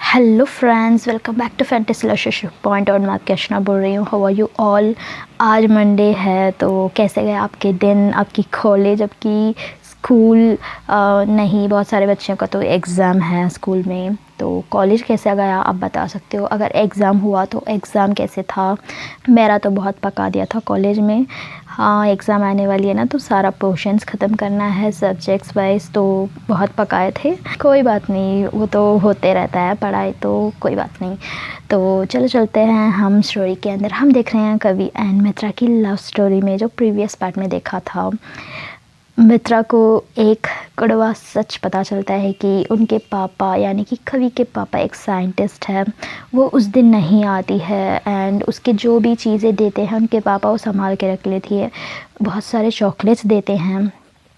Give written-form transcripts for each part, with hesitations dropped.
Hello friends, welcome back to fantasy relationship point. और मैं कृष्णा बोल रही हूँ। How are you all. आज मंडे है, तो कैसे गए आपके दिन, आपकी कॉलेज, आपकी स्कूल। नहीं, बहुत सारे बच्चों का तो एग्ज़ाम है स्कूल में। तो कॉलेज कैसा गया आप बता सकते हो। अगर एग्ज़ाम हुआ तो एग्ज़ाम कैसे था। मेरा तो बहुत पका दिया था कॉलेज में। हाँ, एग्ज़ाम आने वाली है ना, तो सारा पोर्शंस ख़त्म करना है सब्जेक्ट्स वाइज, तो बहुत पकाए थे। कोई बात नहीं, वो तो होते रहता है पढ़ाई, तो कोई बात नहीं। तो चलो चलते हैं हम स्टोरी के अंदर। हम देख रहे हैं कवि एंड मित्रा की लव स्टोरी में, जो प्रीवियस पार्ट में देखा था। मित्रा को एक कड़वा सच पता चलता है कि उनके पापा यानी कि कवि के पापा एक साइंटिस्ट है। वो उस दिन नहीं आती है एंड उसके जो भी चीज़ें देते हैं उनके पापा वो संभाल के रख लेती है। बहुत सारे चॉकलेट्स देते हैं,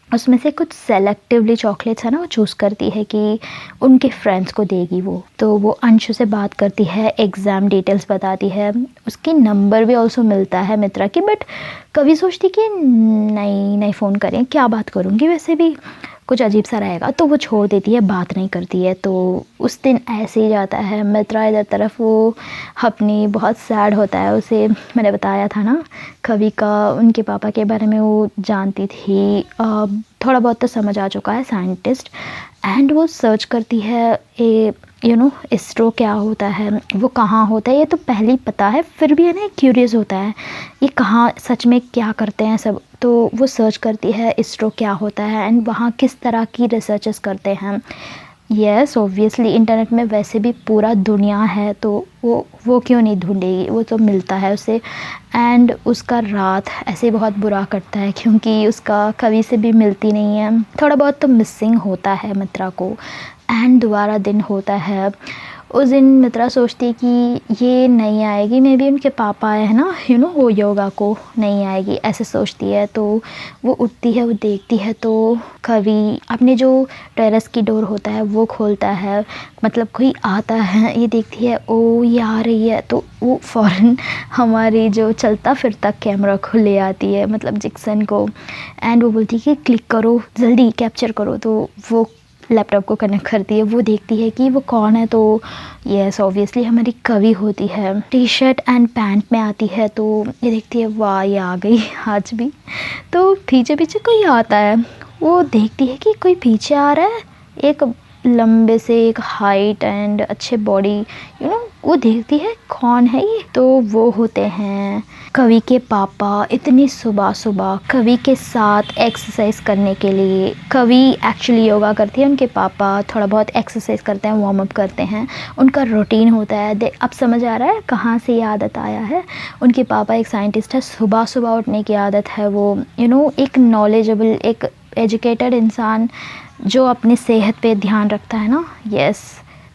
उसमें से कुछ सेलेक्टिवली चॉकलेट्स है ना, वो चूज़ करती है कि उनके फ्रेंड्स को देगी वो। तो वो अंशु से बात करती है, एग्ज़ाम डिटेल्स बताती है, उसकी नंबर भी ऑल्सो मिलता है मित्रा की। बट कभी सोचती कि नहीं नहीं फ़ोन करें, क्या बात करूँगी, वैसे भी कुछ अजीब सा रहेगा, तो वो छोड़ देती है, बात नहीं करती है। तो उस दिन ऐसे ही जाता है। मित्रा इधर तरफ वो अपनी बहुत सैड होता है। उसे मैंने बताया था ना, कवि का उनके पापा के बारे में वो जानती थी। थोड़ा बहुत तो समझ आ चुका है, साइंटिस्ट। एंड वो सर्च करती है इसरो क्या होता है, वो कहाँ होता है, ये तो पहले ही पता है, फिर भी है ना क्यूरियस होता है ये कहाँ सच में क्या करते हैं सब। तो वो सर्च करती है इसरो क्या होता है एंड वहाँ किस तरह की रिसर्चेस करते हैं। यस, ऑब्वियसली इंटरनेट में वैसे भी पूरा दुनिया है, तो वो क्यों नहीं ढूंढेगी, वो तो मिलता है उसे। एंड उसका रात ऐसे बहुत बुरा कटता है क्योंकि उसका कवि से भी मिलती नहीं है, थोड़ा बहुत तो मिसिंग होता है मित्रा को। एंड दोबारा दिन होता है। उस दिन मित्रा सोचती है कि ये नहीं आएगी, मे बी उनके पापा आए हैं ना, वो योगा को नहीं आएगी, ऐसे सोचती है। तो वो उठती है, वो देखती है, तो कवि अपने जो टेरेस की डोर होता है वो खोलता है, मतलब कोई आता है, ये देखती है, ओ ये आ रही है। तो वो फ़ौरन हमारी जो चलता फिरता कैमरा को ले आती है, मतलब जिक्सन को। एंड वो बोलती है कि क्लिक करो, जल्दी कैप्चर करो। तो वो लैपटॉप को कनेक्ट करती है, वो देखती है कि वो कौन है। तो यस, ऑब्वियसली हमारी कवि होती है। टी शर्ट एंड पैंट में आती है, तो ये देखती है, वाह ये आ गई आज भी। तो पीछे पीछे कोई आता है, वो देखती है कि कोई पीछे आ रहा है, एक लंबे से, एक हाइट एंड अच्छे बॉडी, वो देखती है कौन है ये। तो वो होते हैं कवि के पापा। इतनी सुबह सुबह कवि के साथ एक्सरसाइज करने के लिए, कवि एक्चुअली योगा करती है, उनके पापा थोड़ा बहुत एक्सरसाइज करते हैं, वार्म अप करते हैं, उनका रूटीन होता है। अब समझ आ रहा है कहाँ से ये आदत आया है। उनके पापा एक साइंटिस्ट है, सुबह सुबह उठने की आदत है। वो एक नॉलेजेबल, एक एजुकेटेड इंसान जो अपनी सेहत पे ध्यान रखता है ना। यस,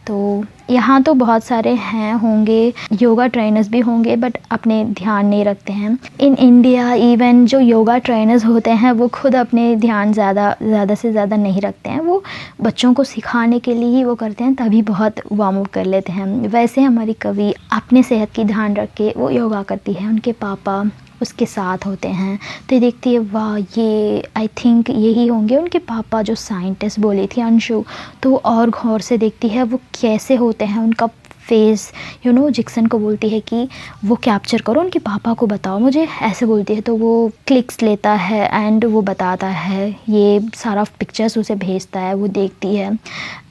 तो यहाँ तो बहुत सारे हैं, होंगे योगा ट्रेनर्स भी होंगे, बट अपने ध्यान नहीं रखते हैं। इन इंडिया इवन जो योगा ट्रेनर्स होते हैं वो खुद अपने ध्यान ज़्यादा से ज़्यादा नहीं रखते हैं। वो बच्चों को सिखाने के लिए ही वो करते हैं, तभी बहुत वार्म अप कर लेते हैं। वैसे हमारी कवि अपने सेहत की ध्यान रख के वो योगा करती है, उनके पापा उसके साथ होते हैं। तो ये देखती है, वाह ये आई थिंक यही होंगे उनके पापा जो साइंटिस्ट बोली थी अंशु। तो और गौर से देखती है वो कैसे होते हैं, उनका फेस। जिक्सन को बोलती है कि वो कैप्चर करो, उनके पापा को बताओ मुझे, ऐसे बोलती है। तो वो क्लिक्स लेता है एंड वो बताता है, ये सारा पिक्चर्स उसे भेजता है, वो देखती है।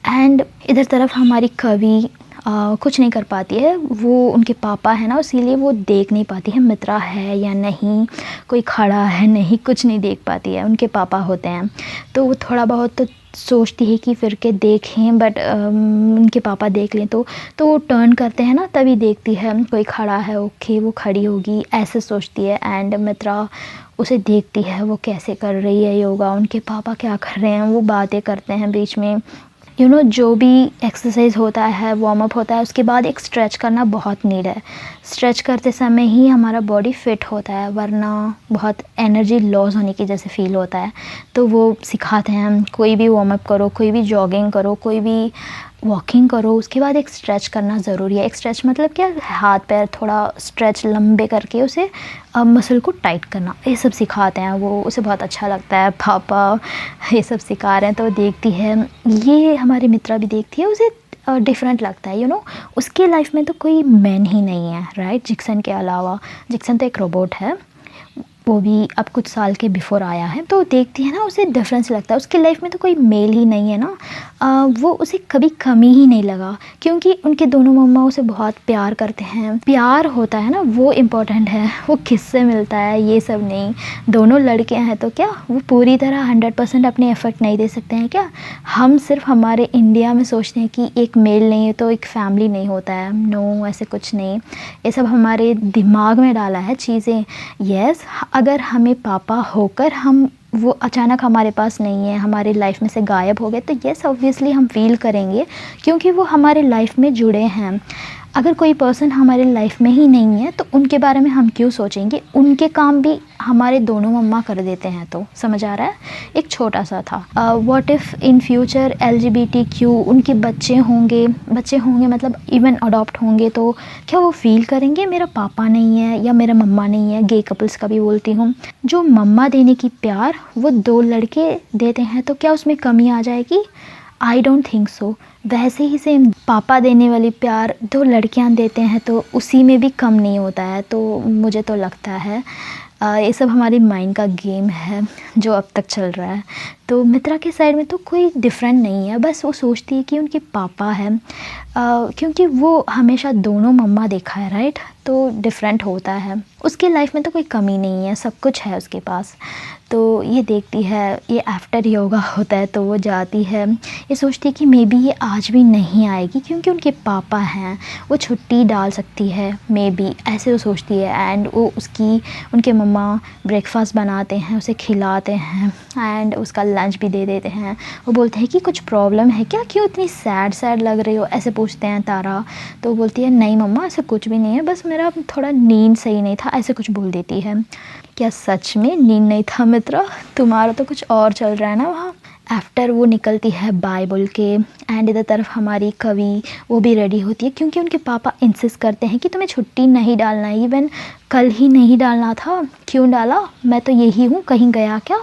एंड इधर तरफ हमारी कवि कुछ नहीं कर पाती है। वो उनके पापा है ना, इसीलिए वो देख नहीं पाती है मित्रा है या नहीं, कोई खड़ा है नहीं, कुछ नहीं देख पाती है। उनके पापा होते हैं, तो वो थोड़ा बहुत तो सोचती है कि फिर के देखें, बट उनके पापा देख लें तो वो टर्न करते हैं ना, तभी देखती है कोई खड़ा है, ओके वो खड़ी होगी, ऐसे सोचती है। एंड मित्रा उसे देखती है, वो कैसे कर रही है योगा, उनके पापा क्या कर रहे हैं, वो बातें करते हैं बीच में। जो भी एक्सरसाइज होता है, वार्म अप होता है, उसके बाद एक स्ट्रेच करना बहुत नीड है। स्ट्रेच करते समय ही हमारा बॉडी फिट होता है, वरना बहुत एनर्जी लॉस होने की जैसे फील होता है। तो वो सिखाते हैं, कोई भी वार्म अप करो, कोई भी जॉगिंग करो, कोई भी वॉकिंग करो, उसके बाद एक स्ट्रेच करना ज़रूरी है। एक स्ट्रेच मतलब क्या, हाथ पैर थोड़ा स्ट्रेच लंबे करके उसे मसल को टाइट करना, ये सब सिखाते हैं। वो उसे बहुत अच्छा लगता है, पापा ये सब सिखा रहे हैं। तो देखती है, ये हमारी मित्रा भी देखती है, उसे डिफरेंट लगता है, उसके लाइफ में तो कोई मैन ही नहीं है, राइट, जिक्सन के अलावा। जिक्सन तो एक रोबोट है, वो भी अब कुछ साल के बिफ़ोर आया है, तो देखती है ना उसे डिफरेंस लगता है। उसकी लाइफ में तो कोई मेल ही नहीं है ना, वो उसे कभी कमी ही नहीं लगा, क्योंकि उनके दोनों मम्मा उसे बहुत प्यार करते हैं। प्यार होता है ना, वो इम्पोर्टेंट है, वो किससे मिलता है ये सब नहीं। दोनों लड़के हैं तो क्या वो पूरी तरह 100% अपने एफर्ट नहीं दे सकते हैं क्या? हम सिर्फ हमारे इंडिया में सोचते हैं कि एक मेल नहीं है तो एक फैमिली नहीं होता है। नो, ऐसे कुछ नहीं, ये सब हमारे दिमाग में डाला है चीज़ें। यस, अगर हमें पापा होकर हम वो अचानक हमारे पास नहीं है, हमारी लाइफ में से गायब हो गए, तो यस ऑब्वियसली हम फील करेंगे, क्योंकि वो हमारे लाइफ में जुड़े हैं। अगर कोई पर्सन हमारे लाइफ में ही नहीं है तो उनके बारे में हम क्यों सोचेंगे? उनके काम भी हमारे दोनों मम्मा कर देते हैं, तो समझ आ रहा है। एक छोटा सा था, what if in future LGBTQ उनके बच्चे होंगे मतलब इवन अडॉप्ट होंगे, तो क्या वो फील करेंगे मेरा पापा नहीं है या मेरा मम्मा नहीं है? गे कपल्स का भी बोलती हूँ, जो मम्मा देने की प्यार वो 2 लड़के देते हैं, तो क्या उसमें कमी आ जाएगी? I don't think so. वैसे ही सेम पापा देने वाली प्यार 2 लड़कियां देते हैं तो उसी में भी कम नहीं होता है। तो मुझे तो लगता है ये सब हमारी माइंड का गेम है जो अब तक चल रहा है। तो मित्रा के साइड में तो कोई डिफरेंट नहीं है, बस वो सोचती है कि उनके पापा हैं, क्योंकि वो हमेशा दोनों मम्मा देखा है, राइट, तो डिफरेंट होता है। उसके लाइफ में तो कोई कमी नहीं है, सब कुछ है उसके पास। तो ये देखती है, ये आफ्टर योगा होता है तो वो जाती है, ये सोचती है कि मे बी ये आज भी नहीं आएगी क्योंकि उनके पापा हैं, वो छुट्टी डाल सकती है मे बी, ऐसे वो सोचती है। एंड वो उनके मम्मा ब्रेकफास्ट बनाते हैं, उसे खिलाते हैं एंड उसका लंच भी दे देते हैं। वो बोलते हैं कि कुछ प्रॉब्लम है क्या, क्यों इतनी सैड लग रही हो, ऐसे पूछते हैं तारा। तो वो बोलती है नहीं मम्मा, ऐसा कुछ भी नहीं है, बस मेरा थोड़ा नींद सही नहीं था, ऐसे कुछ बोल देती है। क्या सच में नींद नहीं था मित्रा? तुम्हारा तो कुछ और चल रहा है ना वहाँ। आफ्टर वो निकलती है बाय बोल के, एंड इधर तरफ हमारी कवि वो भी रेडी होती है, क्योंकि उनके पापा इंसिस्ट करते हैं कि तुम्हें छुट्टी नहीं डालना है, इवन कल ही नहीं डालना था, क्यों डाला? मैं तो यही हूँ, कहीं गया क्या?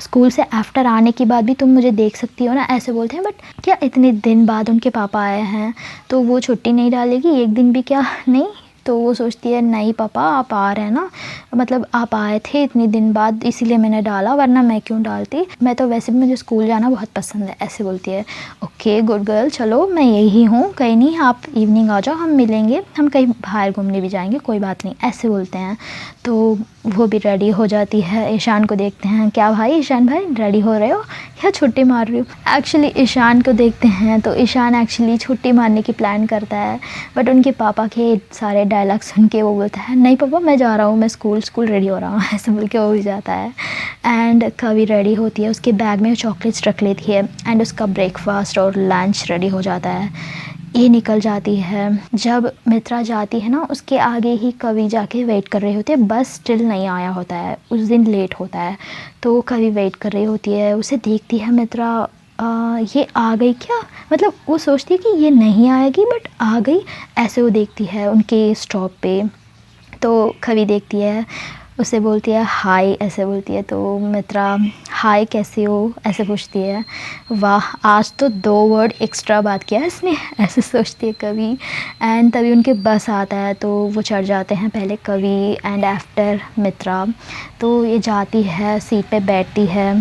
स्कूल से आफ्टर आने के बाद भी तुम मुझे देख सकती हो ना, ऐसे बोलते हैं। बट क्या इतने दिन बाद उनके पापा आए हैं तो वो छुट्टी नहीं डालेगी एक दिन भी क्या? नहीं। तो वो सोचती है नहीं पापा आप आ रहे हैं ना, मतलब आप आए थे इतने दिन बाद, इसीलिए मैंने डाला, वरना मैं क्यों डालती, मैं तो वैसे भी मुझे स्कूल जाना बहुत पसंद है, ऐसे बोलती है। ओके गुड गर्ल, चलो मैं यही हूँ, कहीं नहीं, आप इवनिंग आ जाओ, हम मिलेंगे, हम कहीं बाहर घूमने भी जाएंगे, कोई बात नहीं, ऐसे बोलते हैं। तो वो भी रेडी हो जाती है, ईशान को देखते हैं, क्या भाई ईशान भाई रेडी हो रहे हो या छुट्टी मार रही हो? एक्चुअली ईशान को देखते हैं तो ईशान एक्चुअली छुट्टी मारने की प्लान करता है, बट उनके पापा के सारे डायलॉग सुन के वो बोलता है नहीं पापा मैं जा रहा हूँ, मैं स्कूल रेडी हो रहा हूँ, ऐसे बोल के वो भी जाता है। एंड कवि रेडी होती है, उसके बैग में चॉकलेट्स रख लेती है एंड उसका ब्रेकफास्ट और लंच रेडी हो जाता है। ये निकल जाती है। जब मित्रा जाती है ना, उसके आगे ही कवि जाके वेट कर रही होती है, बस स्टिल नहीं आया होता है, उस दिन लेट होता है। तो कवि वेट कर रही होती है, उसे देखती है मित्रा, ये आ गई क्या? मतलब वो सोचती है कि ये नहीं आएगी बट आ गई, ऐसे वो देखती है उनके स्टॉप पे। तो कवि देखती है, उसे बोलती है हाय, ऐसे बोलती है। तो मित्रा हाय कैसे हो ऐसे पूछती है। वाह आज तो 2 वर्ड एक्स्ट्रा बात किया है इसने, ऐसे सोचती है कवि। एंड तभी उनके बस आता है तो वो चढ़ जाते हैं, पहले कवि एंड आफ्टर मित्रा। तो ये जाती है, सीट पे बैठती है,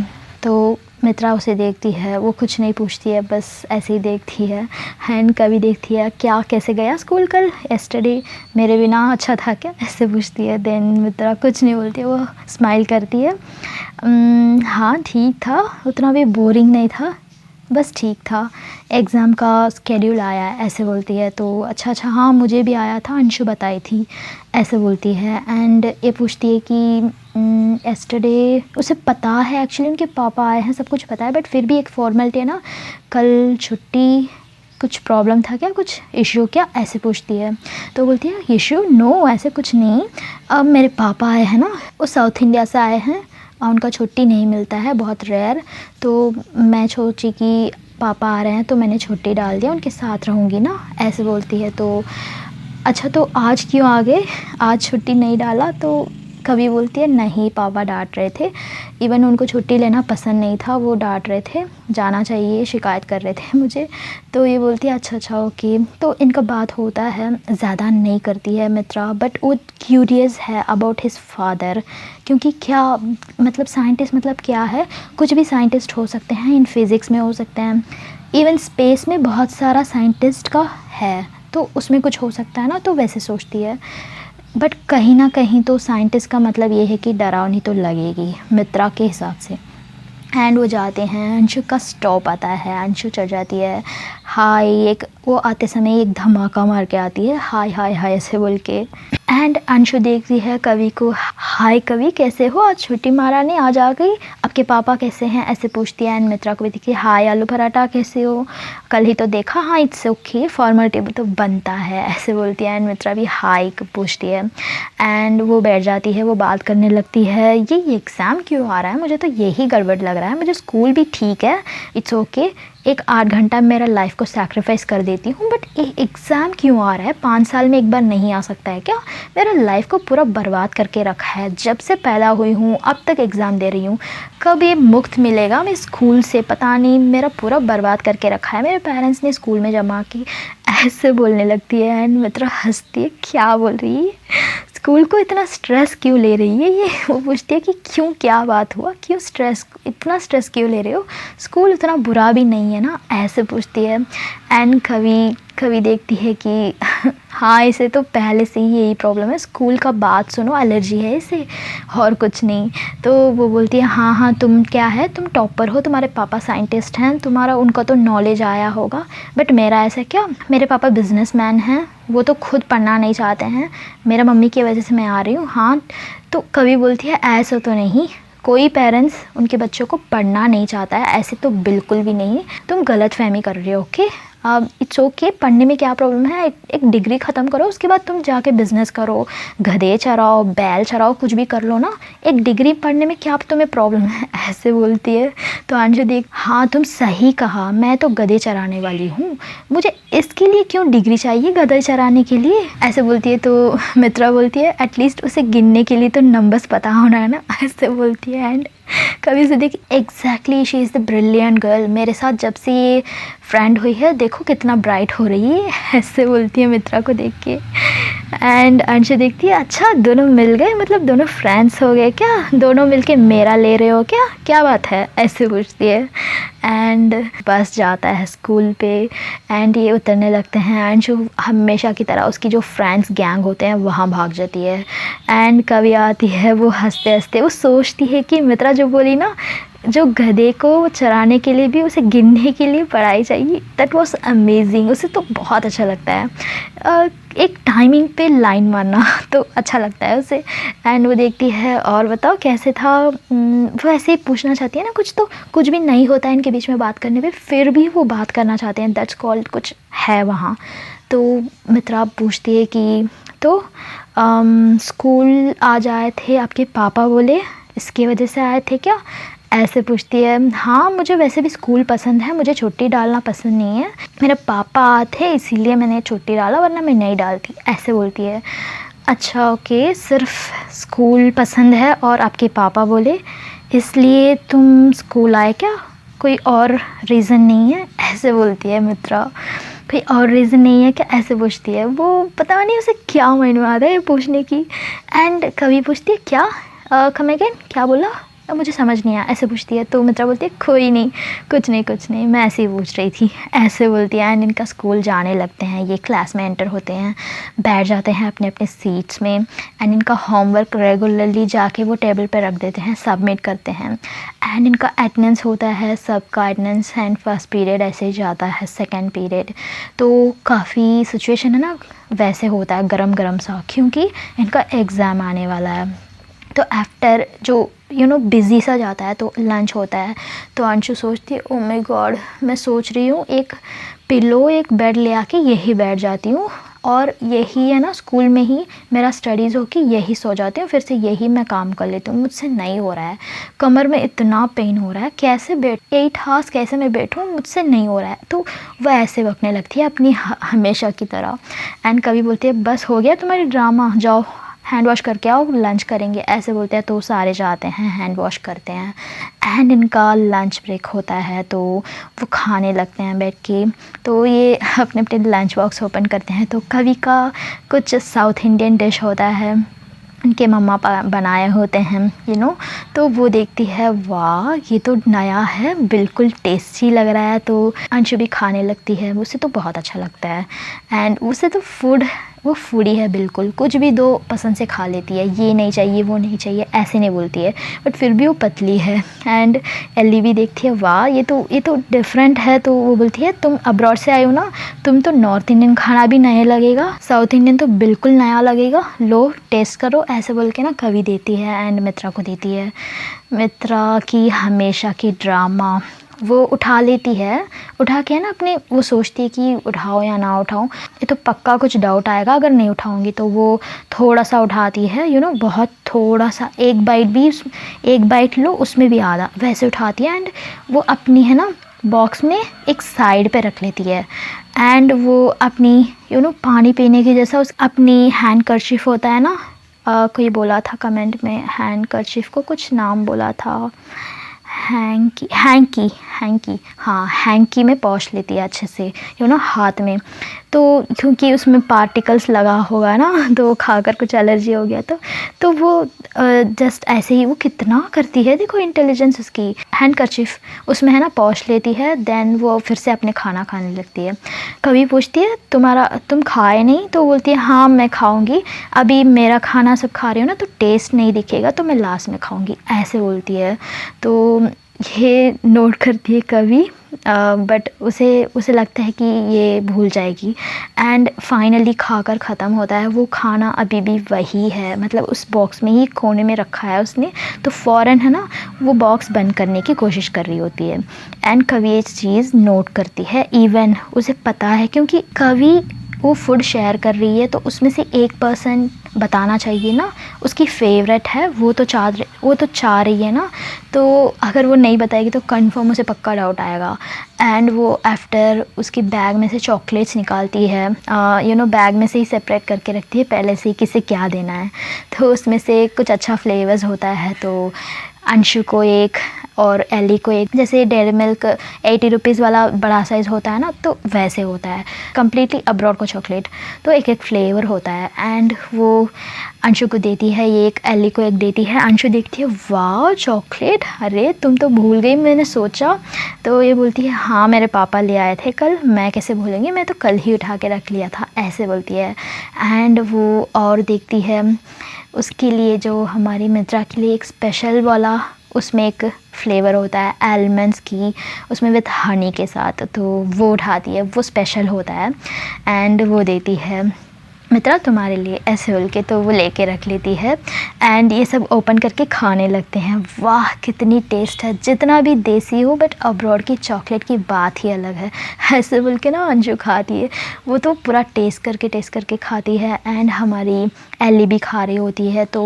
तो मित्रा उसे देखती है, वो कुछ नहीं पूछती है, बस ऐसे ही देखती है। एंड कवि देखती है, क्या कैसे गया स्कूल कल, येस्टरडे मेरे बिना अच्छा था क्या, ऐसे पूछती है। देन मित्रा कुछ नहीं बोलती है, वो स्माइल करती है। हाँ ठीक था, उतना भी बोरिंग नहीं था, बस ठीक था, एग्ज़ाम का स्केड्यूल आया है, ऐसे बोलती है। तो अच्छा हाँ मुझे भी आया था, अंशु बताई थी, ऐसे बोलती है। एंड ये पूछती है कि येस्टरडे, उसे पता है एक्चुअली उनके पापा आए हैं, सब कुछ पता है, बट फिर भी एक फॉर्मेलिटी है ना, कल छुट्टी, कुछ प्रॉब्लम था क्या, कुछ इशू क्या, ऐसे पूछती है। तो बोलती है इशू नो ऐसे कुछ नहीं, अब मेरे पापा आए हैं ना, वो साउथ इंडिया से आए हैं और उनका छुट्टी नहीं मिलता है, बहुत रेयर, तो मैं सोची कि पापा आ रहे हैं तो मैंने छुट्टी डाल दिया, उनके साथ रहूँगी ना, ऐसे बोलती है। तो अच्छा तो आज क्यों आ गए, आज छुट्टी नहीं डाला? तो कभी बोलती है नहीं पापा डांट रहे थे, इवन उनको छुट्टी लेना पसंद नहीं था, वो डांट रहे थे, जाना चाहिए, शिकायत कर रहे थे मुझे। तो ये बोलती है अच्छा अच्छा ओके। तो इनका बात होता है, ज़्यादा नहीं करती है मित्रा, बट वो क्यूरियस है अबाउट हिज फादर, क्योंकि क्या मतलब साइंटिस्ट मतलब क्या है, कुछ भी साइंटिस्ट हो सकते हैं, इन फिज़िक्स में हो सकते हैं, इवन स्पेस में बहुत सारा साइंटिस्ट का है, तो उसमें कुछ हो सकता है ना, तो वैसे सोचती है। बट कहीं ना कहीं तो साइंटिस्ट का मतलब ये है कि डरावनी तो लगेगी मित्रा के हिसाब से। एंड वो जाते हैं, अंशु का स्टॉप आता है, अंशु चढ़ जाती है, हाय, एक वो आते समय एक धमाका मार के आती है, हाय हाय हाय ऐसे बोल के। एंड अंशु देखती है कवि को, हाय कवि कैसे हो, आज छुट्टी महारानी आज आ गई, आपके पापा कैसे हैं, ऐसे पूछती है। एंड मित्रा को भी देखिए, हाय आलू पराठा कैसे हो, कल ही तो देखा, हाँ इट्स ओके, फॉर्मल तो बनता है, ऐसे बोलती है। एंड मित्रा भी हाय पूछती है एंड वो बैठ जाती है, वो बात करने लगती है, ये एग्ज़ाम क्यों आ रहा है, मुझे तो यही गड़बड़ लग रहा है, मुझे स्कूल भी ठीक है, इट्स ओके, एक 8 घंटा मेरा लाइफ को सैक्रिफाइस कर देती हूँ, बट एग्ज़ाम क्यों आ रहा है, 5 साल में एक बार नहीं आ सकता है क्या, मेरा लाइफ को पूरा बर्बाद करके रखा है, जब से पैदा हुई हूँ अब तक एग्ज़ाम दे रही हूँ, कब ये मुक्त मिलेगा मैं स्कूल से, पता नहीं, मेरा पूरा बर्बाद करके रखा है मेरे पेरेंट्स ने स्कूल में जमा की, ऐसे बोलने लगती है। एंड मित्रा हंसती है, क्या बोल रही है, स्कूल को इतना स्ट्रेस क्यों ले रही है ये, वो पूछती है कि क्यों, क्या बात हुआ, क्यों स्ट्रेस, इतना स्ट्रेस क्यों ले रहे हो, स्कूल उतना बुरा भी नहीं है ना, ऐसे पूछती है। एंड कभी देखती है कि हाँ इसे तो पहले से ही यही प्रॉब्लम है, स्कूल का बात सुनो, एलर्जी है इसे और कुछ नहीं। तो वो बोलती है हाँ हाँ तुम क्या है, तुम टॉपर हो, तुम्हारे पापा साइंटिस्ट हैं, तुम्हारा उनका तो नॉलेज आया होगा, बट मेरा ऐसा क्या, मेरे पापा बिजनेसमैन हैं, वो तो खुद पढ़ना नहीं चाहते हैं, मेरा मम्मी की वजह से मैं आ रही हूँ। हाँ तो कभी बोलती है ऐसा तो नहीं, कोई पेरेंट्स उनके बच्चों को पढ़ना नहीं चाहता है, ऐसे तो बिल्कुल भी नहीं, तुम गलत फहमी कर रहे हो। ओके इट्स ओके, पढ़ने में क्या प्रॉब्लम है, एक डिग्री ख़त्म करो, उसके बाद तुम जाके बिज़नेस करो, गधे चराओ, बैल चराओ, कुछ भी कर लो ना, एक डिग्री पढ़ने में क्या तुम्हें प्रॉब्लम है, ऐसे बोलती है। तो अंशु देख, हाँ तुम सही कहा, मैं तो गधे चराने वाली हूँ, मुझे इसके लिए क्यों डिग्री चाहिए गधे चराने के लिए, ऐसे बोलती है। तो मित्रा बोलती है एटलीस्ट उसे गिनने के लिए तो नंबर्स पता होना है ना, ऐसे बोलती है। एंड कभी से देख, exactly she is the brilliant girl, मेरे साथ जब से ये फ्रेंड हुई है देखो कितना ब्राइट हो रही है, ऐसे बोलती है मित्रा को देख के। एंड अंशु देखती है, अच्छा दोनों मिल गए, मतलब दोनों फ्रेंड्स हो गए क्या, दोनों मिलके मेरा ले रहे हो क्या, क्या बात है, ऐसे पूछती है। एंड बस जाता है स्कूल पे एंड ये उतरने लगते हैं। अंशु हमेशा की तरह उसकी जो फ्रेंड्स गैंग होते हैं वहाँ भाग जाती है। एंड कभी आती है, वो हंसते हंसते वो सोचती है कि मित्रा जो बोली ना, जो गधे को चराने के लिए भी उसे गिनने के लिए पढ़ाई चाहिए, दैट वाज अमेजिंग, उसे तो बहुत अच्छा लगता है एक टाइमिंग पे लाइन मारना तो अच्छा लगता है उसे। एंड वो देखती है, और बताओ कैसे था, वो ऐसे ही पूछना चाहती है ना, कुछ तो कुछ भी नहीं होता है इनके बीच में बात करने पे, फिर भी वो बात करना चाहते हैं, दैट्स कॉल्ड कुछ है वहाँ। तो मित्रा पूछती है कि तो स्कूल आज आए थे आपके पापा, बोले इसकी वजह से आए थे क्या, ऐसे पूछती है। हाँ मुझे वैसे भी स्कूल पसंद है, मुझे छुट्टी डालना पसंद नहीं है, मेरे पापा थे इसीलिए मैंने छुट्टी डाला, वरना मैं नहीं डालती, ऐसे बोलती है। अच्छा ओके, सिर्फ स्कूल पसंद है और आपके पापा बोले इसलिए तुम स्कूल आए क्या, कोई और रीज़न नहीं है, ऐसे बोलती है मित्रा। कोई और रीज़न नहीं है क्या, ऐसे पूछती है। वो पता नहीं उसे क्या माइंड में आता है ये पूछने की। एंड कभी पूछती है क्या, कम अगेन, क्या बोला, मुझे समझ नहीं आया, ऐसे पूछती है। तो मित्रा बोलती है कोई नहीं, कुछ नहीं, मैं ऐसे ही पूछ रही थी, ऐसे बोलती है। एंड इनका स्कूल जाने लगते हैं, ये क्लास में एंटर होते हैं, बैठ जाते हैं अपने अपने सीट्स में। एंड इनका होमवर्क रेगुलरली जाके वो टेबल पे रख देते हैं, सबमिट करते हैं। एंड इनका अटेंडेंस होता है, सबका अटेंडेंस, एंड फर्स्ट पीरियड ऐसे ही जाता है, सेकेंड पीरियड तो काफ़ी सिचुएशन है ना वैसे होता है गरम गरम सा, क्योंकि इनका एग्ज़ाम आने वाला है। तो आफ्टर जो बिज़ी सा जाता है तो लंच होता है। तो अंशु सोचती है, ओ माय गॉड, मैं सोच रही हूँ एक पिलो, एक बेड ले आके यही बैठ जाती हूँ, और यही है ना स्कूल में ही मेरा स्टडीज़ हो कि यही सो जाती हूँ, फिर से यही मैं काम कर लेती हूँ, मुझसे नहीं हो रहा है, कमर में इतना पेन हो रहा है, कैसे 8 हार्स कैसे मैं बैठूँ, मुझसे नहीं हो रहा है। तो वह ऐसे बकने लगती है अपनी हमेशा की तरह। एंड कभी बोलती है बस हो गया तुम्हारी ड्रामा, जाओ हैंड वॉश करके आओ, लंच करेंगे, ऐसे बोलते हैं। तो सारे जाते हैं, हैंड वॉश करते हैं एंड इनका लंच ब्रेक होता है तो वो खाने लगते हैं बैठ के। तो ये अपने अपने लंच बॉक्स ओपन करते हैं। तो कभी का कुछ साउथ इंडियन डिश होता है, उनके मम्मा बनाए होते हैं। तो वो देखती है, वाह ये तो नया है, बिल्कुल टेस्टी लग रहा है। तो अंशु भी खाने लगती है, उसे तो बहुत अच्छा लगता है। एंड उसे तो वो फूडी है बिल्कुल, कुछ भी दो पसंद से खा लेती है, ये नहीं चाहिए वो नहीं चाहिए ऐसे नहीं बोलती है, बट फिर भी वो पतली है। एंड एल्ली भी देखती है, वाह ये तो डिफरेंट है। तो वो बोलती है, तुम अब्रॉड से आए हो ना, तुम तो नॉर्थ इंडियन खाना भी नया लगेगा, साउथ इंडियन तो बिल्कुल नया लगेगा, लो टेस्ट करो, ऐसे बोल के ना कवि देती है एंड मित्रा को देती है। मित्रा की हमेशा की ड्रामा, वो उठा लेती है, उठा के ना अपने वो सोचती है कि उठाओ या ना उठाऊं, ये तो पक्का कुछ डाउट आएगा अगर नहीं उठाऊंगी। तो वो थोड़ा सा उठाती है, बहुत थोड़ा सा, एक बाइट लो उसमें भी आधा वैसे उठाती है। एंड वो अपनी है ना बॉक्स में एक साइड पे रख लेती है। एंड वो अपनी पानी पीने की जैसा अपनी हैंड कर्चीफ होता है ना, कोई बोला था कमेंट में, हैंड कर्चीफ को कुछ नाम बोला था, हैंकी, हाँ हैंकी में पोंछ लेती है अच्छे से हाथ में। तो क्योंकि उसमें पार्टिकल्स लगा होगा ना, तो वो खाकर कुछ एलर्जी हो गया। तो वो जस्ट ऐसे ही वो कितना करती है, देखो इंटेलिजेंस उसकी। हैंड कर्चीफ उसमें है ना पोंछ लेती है, देन वो फिर से अपने खाना खाने लगती है। कभी पूछती है, तुम खाए नहीं? तो बोलती है, हाँ मैं खाऊंगी, अभी मेरा खाना सब खा रही हूँ ना तो टेस्ट नहीं दिखेगा, तो मैं लास्ट में खाऊंगी, ऐसे बोलती है। तो ये नोट करती है कवि, बट उसे लगता है कि ये भूल जाएगी। एंड फाइनली खाकर ख़त्म होता है। वो खाना अभी भी वही है, मतलब उस बॉक्स में ही कोने में रखा है उसने। तो फ़ौरन है ना वो बॉक्स बंद करने की कोशिश कर रही होती है। एंड कवि ये चीज़ नोट करती है, इवन उसे पता है, क्योंकि कवि वो फूड शेयर कर रही है तो उसमें से एक पर्सन बताना चाहिए ना, उसकी फेवरेट है, वो तो चाह रही है ना। तो अगर वो नहीं बताएगी तो कंफर्म उसे पक्का डाउट आएगा। एंड वो आफ्टर उसकी बैग में से चॉकलेट्स निकालती है, बैग में से ही सेपरेट करके रखती है पहले से ही किसे क्या देना है। तो उसमें से कुछ अच्छा फ्लेवर्स होता है, तो अंशु को एक और एली को एक। जैसे डेयरी मिल्क 80 रुपीज़ वाला बड़ा साइज़ होता है ना, तो वैसे होता है कम्प्लीटली अब्रॉड को चॉकलेट, तो एक एक फ्लेवर होता है। एंड वो अंशु को देती है एक, एली को एक देती है। अंशु देखती है, वाह चॉकलेट, अरे तुम तो भूल गई, मैंने सोचा। तो ये बोलती है, हाँ मेरे पापा ले आए थे कल, मैं कैसे भूलूंगी, मैं तो कल ही उठा के रख लिया था, ऐसे बोलती है। एंड वो और देखती है उसके लिए, जो हमारी मित्रा के लिए एक स्पेशल वाला, उसमें एक फ्लेवर होता है आलमंड्स की, उसमें विथ हनी के साथ, तो वो उठाती है, वो स्पेशल होता है। एंड वो देती है, मित्रा तुम्हारे लिए, ऐसे बोल के। तो वो लेके रख लेती है एंड ये सब ओपन करके खाने लगते हैं। वाह कितनी टेस्ट है, जितना भी देसी हो बट अब्रॉड की चॉकलेट की बात ही अलग है, ऐसे बोल के ना अंशु खाती है। वो तो पूरा टेस्ट करके खाती है। एंड हमारी एली भी खा रही होती है। तो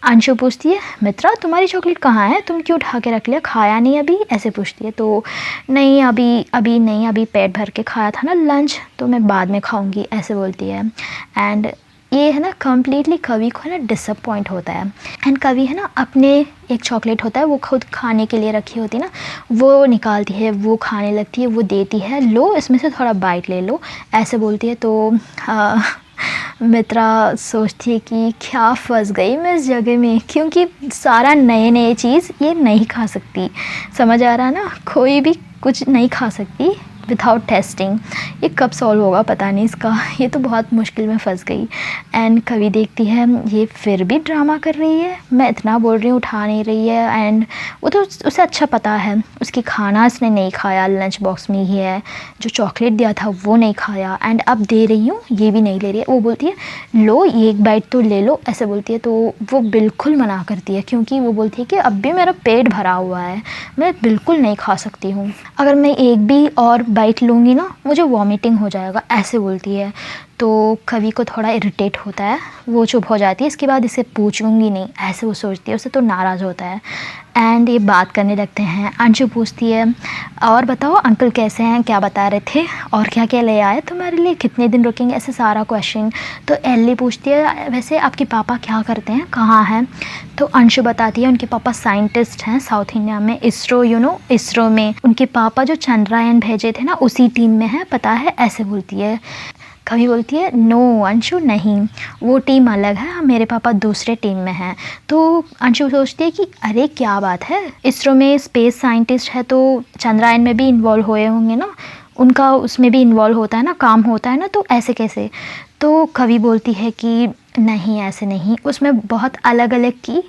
अंशु पूछती है, मित्रा तुम्हारी चॉकलेट कहाँ है, तुम क्यों उठा के रख लिया, खाया नहीं अभी, ऐसे पूछती है। तो नहीं अभी नहीं, अभी पेट भर के खाया था ना लंच, तो मैं बाद में खाऊंगी, ऐसे बोलती है। एंड ये है ना कम्प्लीटली कवि को है ना डिसअपॉइंट होता है। एंड कवि है ना अपने एक चॉकलेट होता है वो खुद खाने के लिए रखी होती है ना, वो निकालती है, वो खाने लगती है, वो देती है, लो इसमें से थोड़ा बाइट ले लो, ऐसे बोलती है। तो मित्रा सोचती है कि क्या फंस गई मैं इस जगह में, क्योंकि सारा नए चीज़ ये नहीं खा सकती, समझ आ रहा है ना, कोई भी कुछ नहीं खा सकती विदाउट टेस्टिंग। ये कब सॉल्व होगा पता नहीं इसका, ये तो बहुत मुश्किल में फंस गई। एंड कवि देखती है ये फिर भी ड्रामा कर रही है, मैं इतना बोल रही हूँ उठा नहीं रही है। एंड वो तो उसे अच्छा पता है उसकी खाना इसने नहीं खाया, लंच बॉक्स में ही है, जो चॉकलेट दिया था वो नहीं खाया, एंड अब दे रही हूँ ये भी नहीं ले रही है। वो बोलती है लो एक बाइट तो ले लो, ऐसे बोलती है। तो वो बिल्कुल मना करती है, क्योंकि वो बोलती है कि अब भी मेरा पेट भरा हुआ है, मैं बिल्कुल नहीं खा सकती हूँ, अगर मैं एक भी और बाइट लूँगी ना मुझे वॉमिटिंग हो जाएगा, ऐसे बोलती है। तो कवि को थोड़ा इरिटेट होता है, वो चुप हो जाती है, इसके बाद इसे पूछूंगी नहीं ऐसे वो सोचती है, उसे तो नाराज़ होता है। एंड ये बात करने लगते हैं। अंशु पूछती है और बताओ अंकल कैसे हैं, क्या बता रहे थे और क्या क्या ले आए तुम्हारे लिए, कितने दिन रुकेंगे, ऐसे सारा क्वेश्चन। तो एल्ली पूछती है वैसे आपके पापा क्या करते हैं, कहाँ हैं। तो अंशु बताती है उनके पापा साइंटिस्ट हैं साउथ इंडिया में, इसरो इसरो में उनके पापा जो चंद्रयान भेजे थे ना उसी टीम में है, पता है, ऐसे बोलती है। कभी बोलती है नो अंशु नहीं, वो टीम अलग है, मेरे पापा दूसरे टीम में हैं। तो अंशु सोचती है कि अरे क्या बात है, इसरो में स्पेस साइंटिस्ट है तो चंद्रयान में भी इन्वॉल्व हुए होंगे ना, उनका उसमें भी इन्वॉल्व होता है ना, काम होता है ना, तो ऐसे कैसे। तो कवि बोलती है कि नहीं ऐसे नहीं, उसमें बहुत अलग अलग की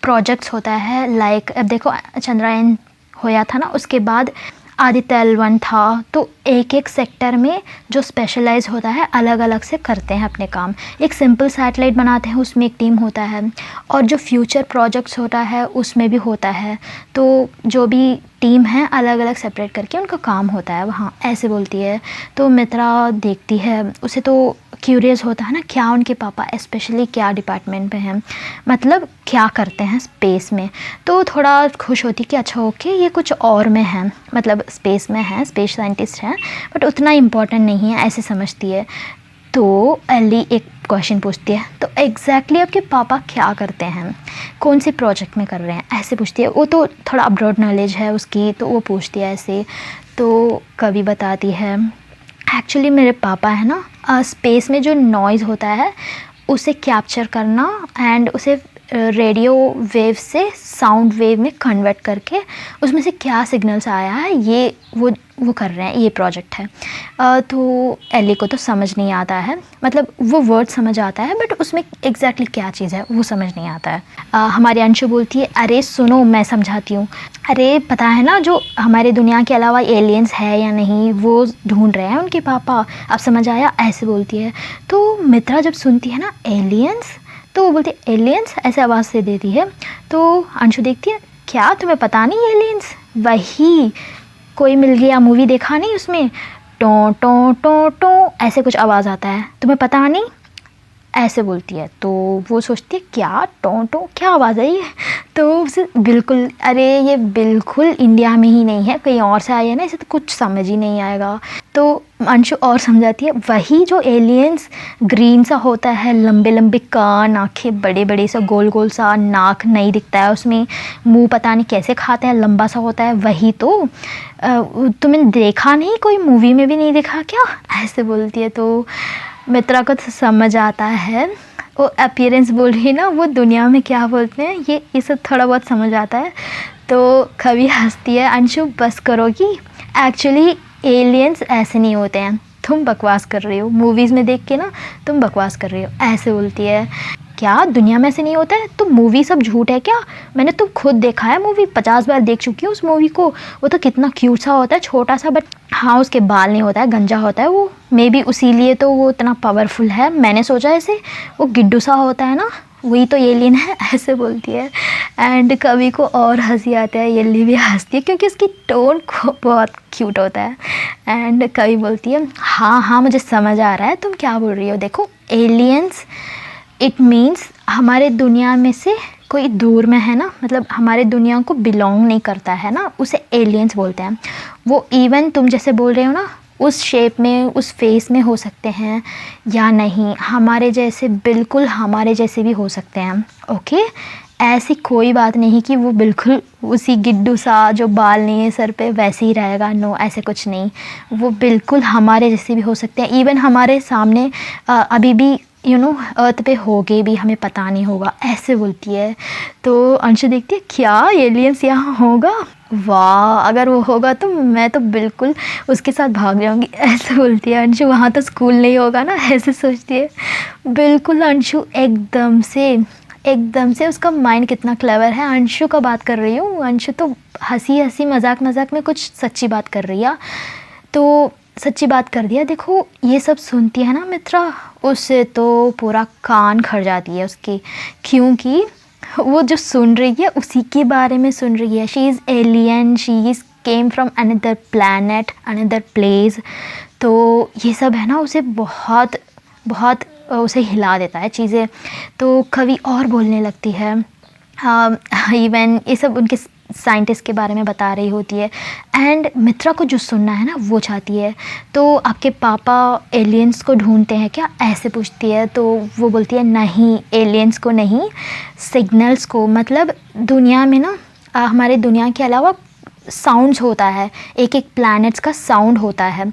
प्रोजेक्ट्स होता है। लाइक अब देखो चंद्रयान होया था ना, उसके बाद आदित्य L1 था, तो एक एक सेक्टर में जो स्पेशलाइज होता है अलग अलग से करते हैं अपने काम। एक सिंपल सैटेलाइट बनाते हैं उसमें एक टीम होता है, और जो फ्यूचर प्रोजेक्ट्स होता है उसमें भी होता है। तो जो भी टीम है अलग अलग सेपरेट करके उनका काम होता है वहाँ, ऐसे बोलती है। तो मित्रा देखती है, उसे तो क्यूरियस होता है ना क्या उनके पापा स्पेशली क्या डिपार्टमेंट में हैं, मतलब क्या करते हैं स्पेस में। तो थोड़ा खुश होती कि अच्छा ओके ये कुछ और में है, मतलब स्पेस में है, स्पेस साइंटिस्ट हैं, बट उतना इम्पोर्टेंट नहीं है ऐसे समझती है। तो एली एक क्वेश्चन पूछती है, तो एग्जैक्टली आपके पापा क्या करते हैं, कौन से प्रोजेक्ट में कर रहे हैं, ऐसे पूछती है। वो तो थोड़ा अब्रॉड नॉलेज है उसकी, तो वो पूछती है ऐसे। तो कवि बताती है एक्चुअली मेरे पापा है ना स्पेस में जो नॉइज़ होता है उसे कैप्चर करना एंड उसे रेडियो वेव से साउंड वेव में कन्वर्ट करके उसमें से क्या सिग्नल्स आया है ये वो कर रहे हैं, ये प्रोजेक्ट है। तो एली को तो समझ नहीं आता है, मतलब वो वर्ड समझ आता है बट उसमें एग्जैक्टली क्या चीज़ है वो समझ नहीं आता है। हमारी अंशु बोलती है अरे सुनो मैं समझाती हूँ, अरे पता है ना जो हमारे दुनिया के अलावा एलियंस है या नहीं वो ढूंढ रहे हैं उनके पापा, अब समझ आया, ऐसे बोलती है। तो मित्रा जब सुनती है ना एलियंस, तो वो बोलती है एलियंस, ऐसे आवाज़ से देती है। तो अंशु देखती है क्या तुम्हें पता नहीं एलियंस, वही कोई मिल गया मूवी देखा नहीं, उसमें टो टो टो टो ऐसे कुछ आवाज़ आता है, तुम्हें पता नहीं, ऐसे बोलती है। तो वो सोचती है क्या टो टो क्या आवाज़ है ये, तो उसे बिल्कुल अरे ये बिल्कुल इंडिया में ही नहीं है, कहीं और से आया है ना, इसे तो कुछ समझ ही नहीं आएगा। तो अंशु और समझाती है वही जो एलियंस ग्रीन सा होता है, लंबे लंबे कान, आँखें बड़े बड़े सा, गोल गोल सा, नाक नहीं दिखता है उसमें, मुंह पता नहीं कैसे खाते हैं, लंबा सा होता है, वही तो तुमने देखा नहीं, कोई मूवी में भी नहीं देखा क्या, ऐसे बोलती है। तो मित्रा को तो समझ आता है, वो अपीयरेंस बोल रही है ना, वो दुनिया में क्या बोलते हैं ये सब थोड़ा बहुत समझ आता है। तो कवि हंसती है, अंशु बस करोगी, एक्चुअली एलियंस ऐसे नहीं होते हैं, तुम बकवास कर रही हो, मूवीज़ में देख के ना तुम बकवास कर रही हो, ऐसे बोलती है। क्या दुनिया में ऐसे नहीं होता है, तो मूवी सब झूठ है क्या, मैंने तो खुद देखा है मूवी, 50 बार देख चुकी हूँ उस मूवी को, वो तो कितना क्यूट सा होता है, छोटा सा, बट हाँ उसके बाल नहीं होता है, गंजा होता है वो, मे बी उसीलिए तो वो इतना पावरफुल है, मैंने सोचा ऐसे वो गिड्डू सा होता है ना, वही तो एलियन है, ऐसे बोलती है। एंड कवि को और हंसी आता है, येल्ली भी हंसती है क्योंकि उसकी टोन बहुत क्यूट होता है। एंड कवि बोलती है हाँ हाँ मुझे समझ आ रहा है तुम क्या बोल रही हो, देखो एलियंस इट मीन्स हमारे दुनिया में से कोई दूर में है ना, मतलब हमारे दुनिया को बिलोंग नहीं करता है ना, उसे एलियंस बोलते हैं। वो इवन तुम जैसे बोल रहे हो ना उस शेप में, उस फेस में हो सकते हैं या नहीं, हमारे जैसे, बिल्कुल हमारे जैसे भी हो सकते हैं। ओके, ऐसी कोई बात नहीं कि वो बिल्कुल उसी गिड्डू सा जो बाल नहीं है सर पे वैसे ही रहेगा, नो ऐसे कुछ नहीं, वो बिल्कुल हमारे जैसे भी हो सकते हैं, इवन हमारे सामने अभी भी अर्थ पे होगे भी, हमें पता नहीं होगा, ऐसे बोलती है। तो अंशु देखती है क्या एलियंस यहाँ होगा, वाह अगर वो होगा तो मैं तो बिल्कुल उसके साथ भाग जाऊंगी, ऐसे बोलती है अंशु। वहाँ तो स्कूल नहीं होगा ना, ऐसे सोचती है। बिल्कुल अंशु एकदम से उसका माइंड कितना क्लेवर है, अंशु का बात कर रही हूँ, अंशु तो हंसी हंसी मजाक मजाक में कुछ सच्ची बात कर रही है, तो सच्ची बात कर दिया। देखो ये सब सुनती है ना मित्रा, उससे तो पूरा कान खड़ जाती है उसकी, क्योंकि वो जो सुन रही है उसी के बारे में सुन रही है। She is alien, she is came from another planet, another place. तो ये सब है ना उसे बहुत बहुत उसे हिला देता है चीज़ें। तो कवि और बोलने लगती है, इवन ये सब उनके साइंटिस्ट के बारे में बता रही होती है। एंड मित्रा को जो सुनना है ना वो चाहती है। तो आपके पापा एलियंस को ढूंढते हैं क्या, ऐसे पूछती है। तो वो बोलती है नहीं, एलियंस को नहीं, सिग्नल्स को। मतलब दुनिया में ना हमारे दुनिया के अलावा साउंड्स होता है, एक एक प्लैनेट्स का साउंड होता है,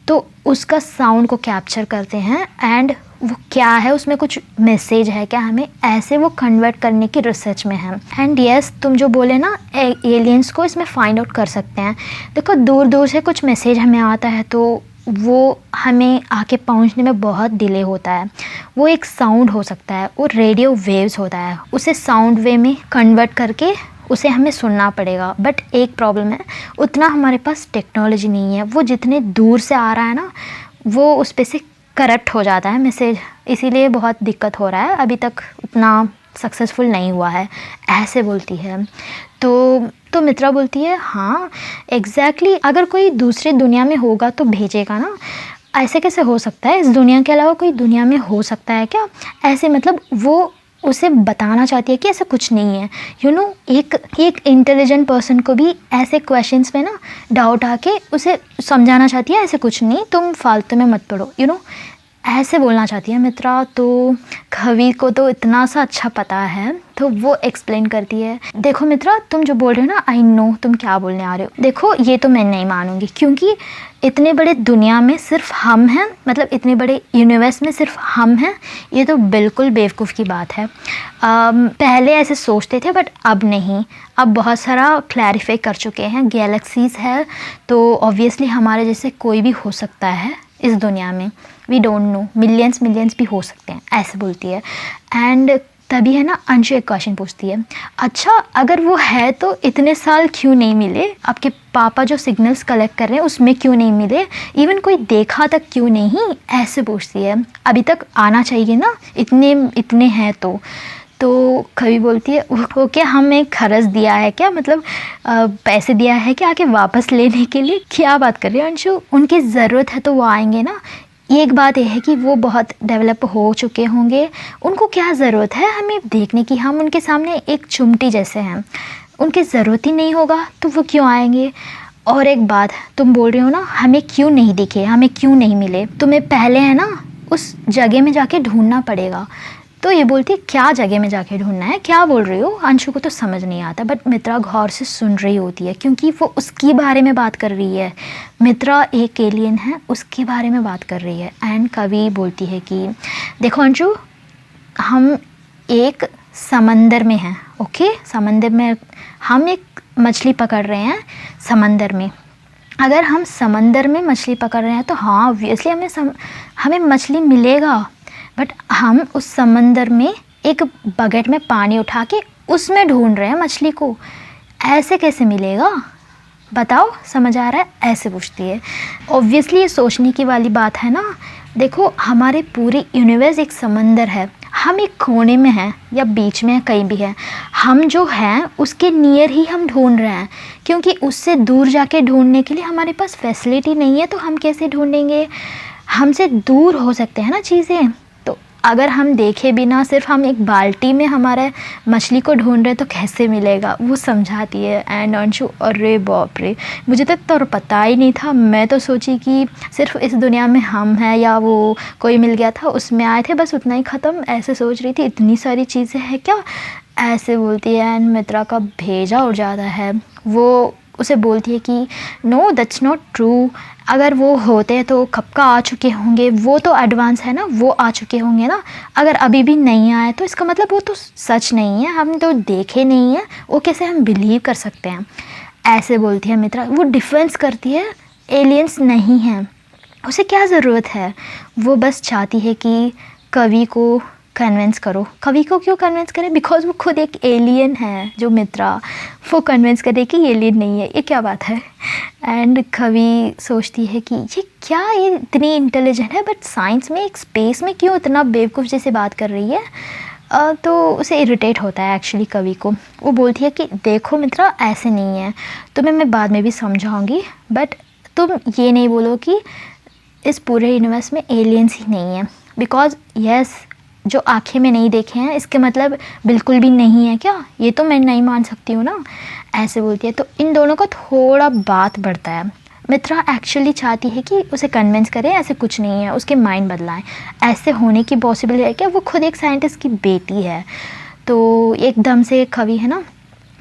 तो उसका साउंड को कैप्चर करते हैं। एंड वो क्या है, उसमें कुछ मैसेज है क्या, हमें ऐसे वो कन्वर्ट करने की रिसर्च में है। एंड यस, तुम जो बोले ना एलियंस को इसमें फाइंड आउट कर सकते हैं। देखो दूर दूर से कुछ मैसेज हमें आता है तो वो हमें आके पहुंचने में बहुत डिले होता है। वो एक साउंड हो सकता है, वो रेडियो वेव्स होता है, उसे साउंड वे में कन्वर्ट करके उसे हमें सुनना पड़ेगा। बट एक प्रॉब्लम है, उतना हमारे पास टेक्नोलॉजी नहीं है। वो जितने दूर से आ रहा है ना, वो उस पे से करप्ट हो जाता है मैसेज, इसीलिए बहुत दिक्कत हो रहा है, अभी तक उतना सक्सेसफुल नहीं हुआ है, ऐसे बोलती है। तो मित्रा बोलती है हाँ एग्जैक्टली, अगर कोई दूसरी दुनिया में होगा तो भेजेगा ना, ऐसे कैसे हो सकता है, इस दुनिया के अलावा कोई दुनिया में हो सकता है क्या, ऐसे। मतलब वो उसे बताना चाहती है कि ऐसा कुछ नहीं है। यू नो, एक इंटेलिजेंट पर्सन को भी ऐसे क्वेश्चंस में ना डाउट आके उसे समझाना चाहती है, ऐसे कुछ नहीं, तुम फालतू में मत पढ़ो, यू नो, ऐसे बोलना चाहती है मित्रा। तो कवि को तो इतना सा अच्छा पता है, तो वो एक्सप्लेन करती है, देखो मित्रा तुम जो बोल रहे हो ना, आई नो तुम क्या बोलने आ रहे हो, देखो ये तो मैं नहीं मानूंगी, क्योंकि इतने बड़े दुनिया में सिर्फ हम हैं, मतलब इतने बड़े यूनिवर्स में सिर्फ हम हैं, ये तो बिल्कुल बेवकूफ़ की बात है। पहले ऐसे सोचते थे बट अब नहीं, अब बहुत सारा क्लैरिफाई कर चुके हैं, गैलेक्सीज़ है, तो ऑब्वियसली हमारे जैसे कोई भी हो सकता है इस दुनिया में, वी डोंट नो, मिलियंस भी हो सकते हैं, ऐसे बोलती है। एंड तभी है ना अंशु एक क्वेश्चन पूछती है, अच्छा अगर वो है तो इतने साल क्यों नहीं मिले, आपके पापा जो सिग्नल्स कलेक्ट कर रहे हैं उसमें क्यों नहीं मिले, इवन कोई देखा तक क्यों नहीं, ऐसे पूछती है। अभी तक आना चाहिए ना, इतने हैं तो कवि बोलती है वो क्या हमें खर्च दिया है क्या, मतलब पैसे दिया है क्या आके वापस लेने के लिए, क्या बात कर रही है अंशु, उनकी ज़रूरत है तो वो आएंगे ना। एक बात यह है कि वो बहुत डेवलप हो चुके होंगे, उनको क्या ज़रूरत है हमें देखने की, हम उनके सामने एक चिमटी जैसे हैं, उनकी ज़रूरत ही नहीं होगा तो वो क्यों आएंगे। और एक बात तुम बोल रहे हो ना, हमें क्यों नहीं दिखे, हमें क्यों नहीं मिले, तुम्हें पहले है ना उस जगह में जाके ढूंढना पड़ेगा। तो ये बोलती है क्या जगह में जाके ढूंढना है, क्या बोल रही हो, अंशु को तो समझ नहीं आता, बट मित्रा गौर से सुन रही होती है क्योंकि वो उसकी बारे में बात कर रही है, मित्रा एक एलियन है उसके बारे में बात कर रही है। एंड कवि बोलती है कि देखो अंशु, हम एक समंदर में हैं, ओके, समंदर में हम एक मछली पकड़ रहे हैं समंदर में, अगर हम समंदर में मछली पकड़ रहे हैं तो हाँ ऑब्वियसली हमें मछली मिलेगा, बट हम उस समंदर में एक बकेट में पानी उठा के उसमें ढूंढ रहे हैं मछली को, ऐसे कैसे मिलेगा बताओ, समझ आ रहा है, ऐसे पूछती है। ऑब्वियसली ये सोचने की वाली बात है ना, देखो हमारे पूरे यूनिवर्स एक समंदर है, हम एक कोने में हैं या बीच में कहीं भी हैं, हम जो हैं उसके नियर ही हम ढूंढ रहे हैं, क्योंकि उससे दूर जाके ढूंढने के लिए हमारे पास फैसिलिटी नहीं है, तो हम कैसे ढूंढेंगे, हमसे दूर हो सकते हैं ना चीज़ें। तो अगर हम देखे बिना सिर्फ हम एक बाल्टी में हमारे मछली को ढूंढ रहे तो कैसे मिलेगा, वो समझाती है। एंड अंशु अरे बाप रे, मुझे तो पता ही नहीं था, मैं तो सोची कि सिर्फ इस दुनिया में हम हैं या वो कोई मिल गया था उसमें आए थे बस उतना ही ख़त्म, ऐसे सोच रही थी, इतनी सारी चीज़ें हैं क्या, ऐसे बोलती है। एंड मित्रा का भेजा उड़ जाता है, वो उसे बोलती है कि नो दैट्स नॉट ट्रू, अगर वो होते तो कब का आ चुके होंगे, वो तो एडवांस है ना, वो आ चुके होंगे ना, अगर अभी भी नहीं आए तो इसका मतलब वो तो सच नहीं है, हम तो देखे नहीं है, वो कैसे हम बिलीव कर सकते हैं, ऐसे बोलती है मित्रा। वो डिफेंस करती है एलियंस नहीं हैं, उसे क्या ज़रूरत है, वो बस चाहती है कि कवि को कन्विंस करो। कवि को क्यों कन्विंस करें, बिकॉज वो खुद एक एलियन है, जो मित्रा, वो कन्विंस करे कि एलियन नहीं है, ये क्या बात है। एंड कवि सोचती है कि ये क्या, ये इतनी इंटेलिजेंट है बट साइंस में एक स्पेस में क्यों इतना बेवकूफ़ जैसे बात कर रही है। तो उसे इरिटेट होता है एक्चुअली कवि को। वो बोलती है कि देखो मित्रा ऐसे नहीं है, तुम्हें मैं बाद में भी समझाऊंगी, बट तुम ये नहीं बोलो कि इस पूरे यूनिवर्स में एलियंस ही नहीं है, बिकॉज यस जो आँखें में नहीं देखे हैं इसके मतलब बिल्कुल भी नहीं है क्या, ये तो मैं नहीं मान सकती हूँ ना, ऐसे बोलती है। तो इन दोनों का थोड़ा बात बढ़ता है। मित्रा एक्चुअली चाहती है कि उसे कन्विंस करे ऐसे कुछ नहीं है, उसके माइंड बदलाएं, ऐसे होने की पॉसिबिलिटी है क्या, वो खुद एक साइंटिस्ट की बेटी है। तो एकदम से कवि है ना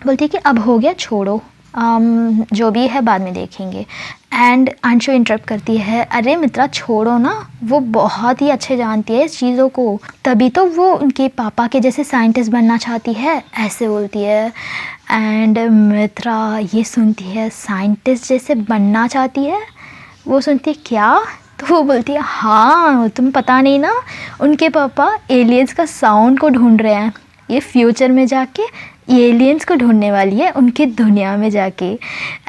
बोलती है कि अब हो गया छोड़ो, जो भी है बाद में देखेंगे। एंड अंशु इंटरप्ट करती है, अरे मित्रा छोड़ो ना, वो बहुत ही अच्छे जानती है इस चीज़ों को, तभी तो वो उनके पापा के जैसे साइंटिस्ट बनना चाहती है, ऐसे बोलती है। एंड मित्रा ये सुनती है साइंटिस्ट जैसे बनना चाहती है, वो सुनती है क्या, तो वो बोलती है हाँ तुम पता नहीं ना, उनके पापा एलियंस का साउंड को ढूंढ रहे हैं, ये फ्यूचर में जाके एलियंस को ढूंढने वाली है उनकी दुनिया में जाके,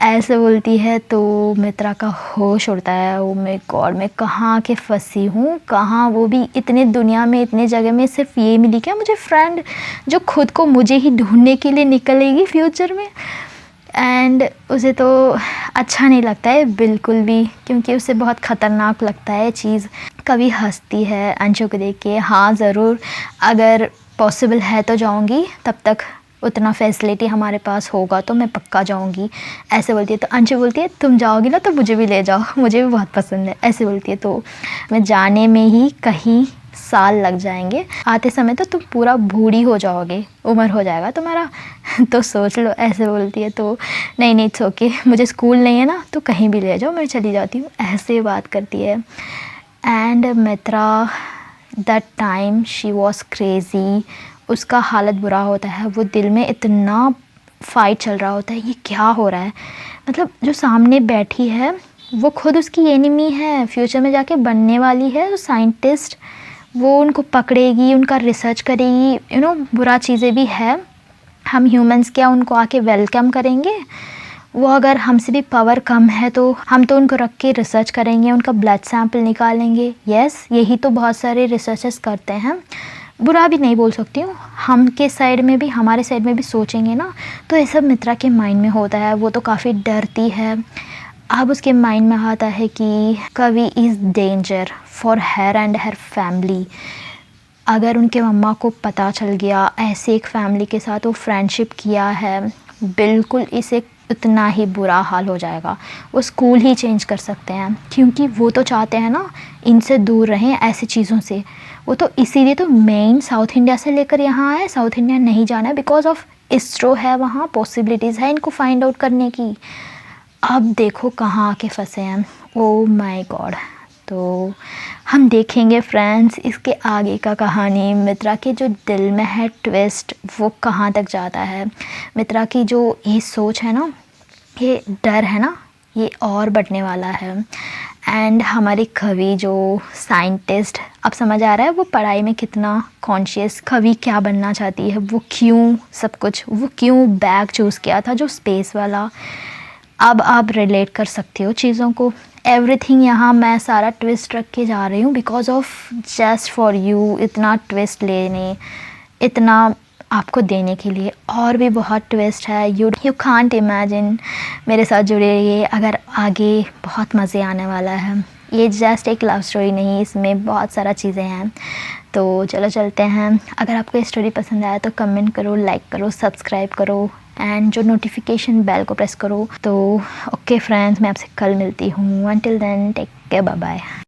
ऐसे बोलती है। तो मित्रा का होश उड़ता है, ओ माय गॉड मैं कहाँ के फंसी हूँ, कहाँ, वो भी इतने दुनिया में इतने जगह में सिर्फ ये मिली क्या मुझे फ्रेंड जो खुद को मुझे ही ढूंढने के लिए निकलेगी फ्यूचर में। एंड उसे तो अच्छा नहीं लगता है बिल्कुल भी, क्योंकि उसे बहुत ख़तरनाक लगता है चीज़। कभी हंसती है अंशु को देख के, हाँ ज़रूर अगर पॉसिबल है तो जाऊँगी, तब तक उतना फैसिलिटी हमारे पास होगा तो मैं पक्का जाऊँगी, ऐसे बोलती है। तो अंशु बोलती है तुम जाओगी ना तो मुझे भी ले जाओ, मुझे भी बहुत पसंद है, ऐसे बोलती है। तो मैं जाने में ही कहीं साल लग जाएंगे, आते समय तो तुम पूरा बूढ़ी हो जाओगे, उम्र हो जाएगा तुम्हारा तो सोच लो, ऐसे बोलती है। तो नहीं नहीं इट्स ओके, मुझे स्कूल नहीं है ना तो कहीं भी ले जाओ मैं चली जाती हूँ, ऐसे बात करती है। And Mitra that time she was crazy, उसका हालत बुरा होता है, वो दिल में इतना फाइट चल रहा होता है, ये क्या हो रहा है, मतलब जो सामने बैठी है वो खुद उसकी एनिमी है, फ्यूचर में जाके बनने वाली है तो साइंटिस्ट, वो उनको पकड़ेगी, उनका रिसर्च करेगी, यू नो बुरा चीज़ें भी है, हम ह्यूमंस क्या उनको आके वेलकम करेंगे, वो अगर हमसे भी पावर कम है तो हम तो उनको रख के रिसर्च करेंगे, उनका ब्लड सैंपल निकालेंगे। यस यही तो बहुत सारे रिसर्चर्स करते हैं, बुरा भी नहीं बोल सकती हूँ, हम के साइड में भी हमारे साइड में भी सोचेंगे ना, तो ये सब मित्रा के माइंड में होता है, वो तो काफ़ी डरती है। अब उसके माइंड में आता है कि कवि is danger for her and her family, अगर उनके मम्मा को पता चल गया ऐसे एक फैमिली के साथ वो फ्रेंडशिप किया है, बिल्कुल इसे उतना ही बुरा हाल हो जाएगा, वो स्कूल ही चेंज कर सकते हैं, क्योंकि वो तो चाहते हैं ना इनसे दूर रहें ऐसी चीज़ों से, वो तो इसीलिए तो मेन साउथ इंडिया से लेकर यहाँ आए, साउथ इंडिया नहीं जाना है बिकॉज ऑफ इसरो है, वहाँ पॉसिबिलिटीज़ है इनको फाइंड आउट करने की। अब देखो कहाँ आके फंसे हैं, ओ माय गॉड। तो हम देखेंगे फ्रेंड्स इसके आगे का कहानी, मित्रा के जो दिल में है ट्विस्ट वो कहाँ तक जाता है, मित्रा की जो ये सोच है ना, ये डर है ना, ये और बढ़ने वाला है। एंड हमारी कवि जो साइंटिस्ट, अब समझ आ रहा है वो पढ़ाई में कितना कॉन्शियस, कवि क्या बनना चाहती है, वो क्यों सब कुछ, वो क्यों बैग चूज़ किया था जो स्पेस वाला, अब आप रिलेट कर सकते हो चीज़ों को। एवरीथिंग यहाँ मैं सारा ट्विस्ट रख के जा रही हूँ because of just for you, इतना ट्विस्ट लेने, इतना आपको देने के लिए, और भी बहुत ट्विस्ट है, यू कांट इमेजिन। मेरे साथ जुड़े रहिए, अगर आगे बहुत मज़े आने वाला है, ये जस्ट एक लव स्टोरी नहीं, इसमें बहुत सारा चीज़ें हैं। तो चलो चलते हैं, अगर आपको ये स्टोरी पसंद आया तो कमेंट करो, लाइक करो, सब्सक्राइब करो एंड जो नोटिफिकेशन बेल को प्रेस करो। तो ओके फ्रेंड्स, मैं आपसे कल मिलती हूँ, until then take care, bye bye.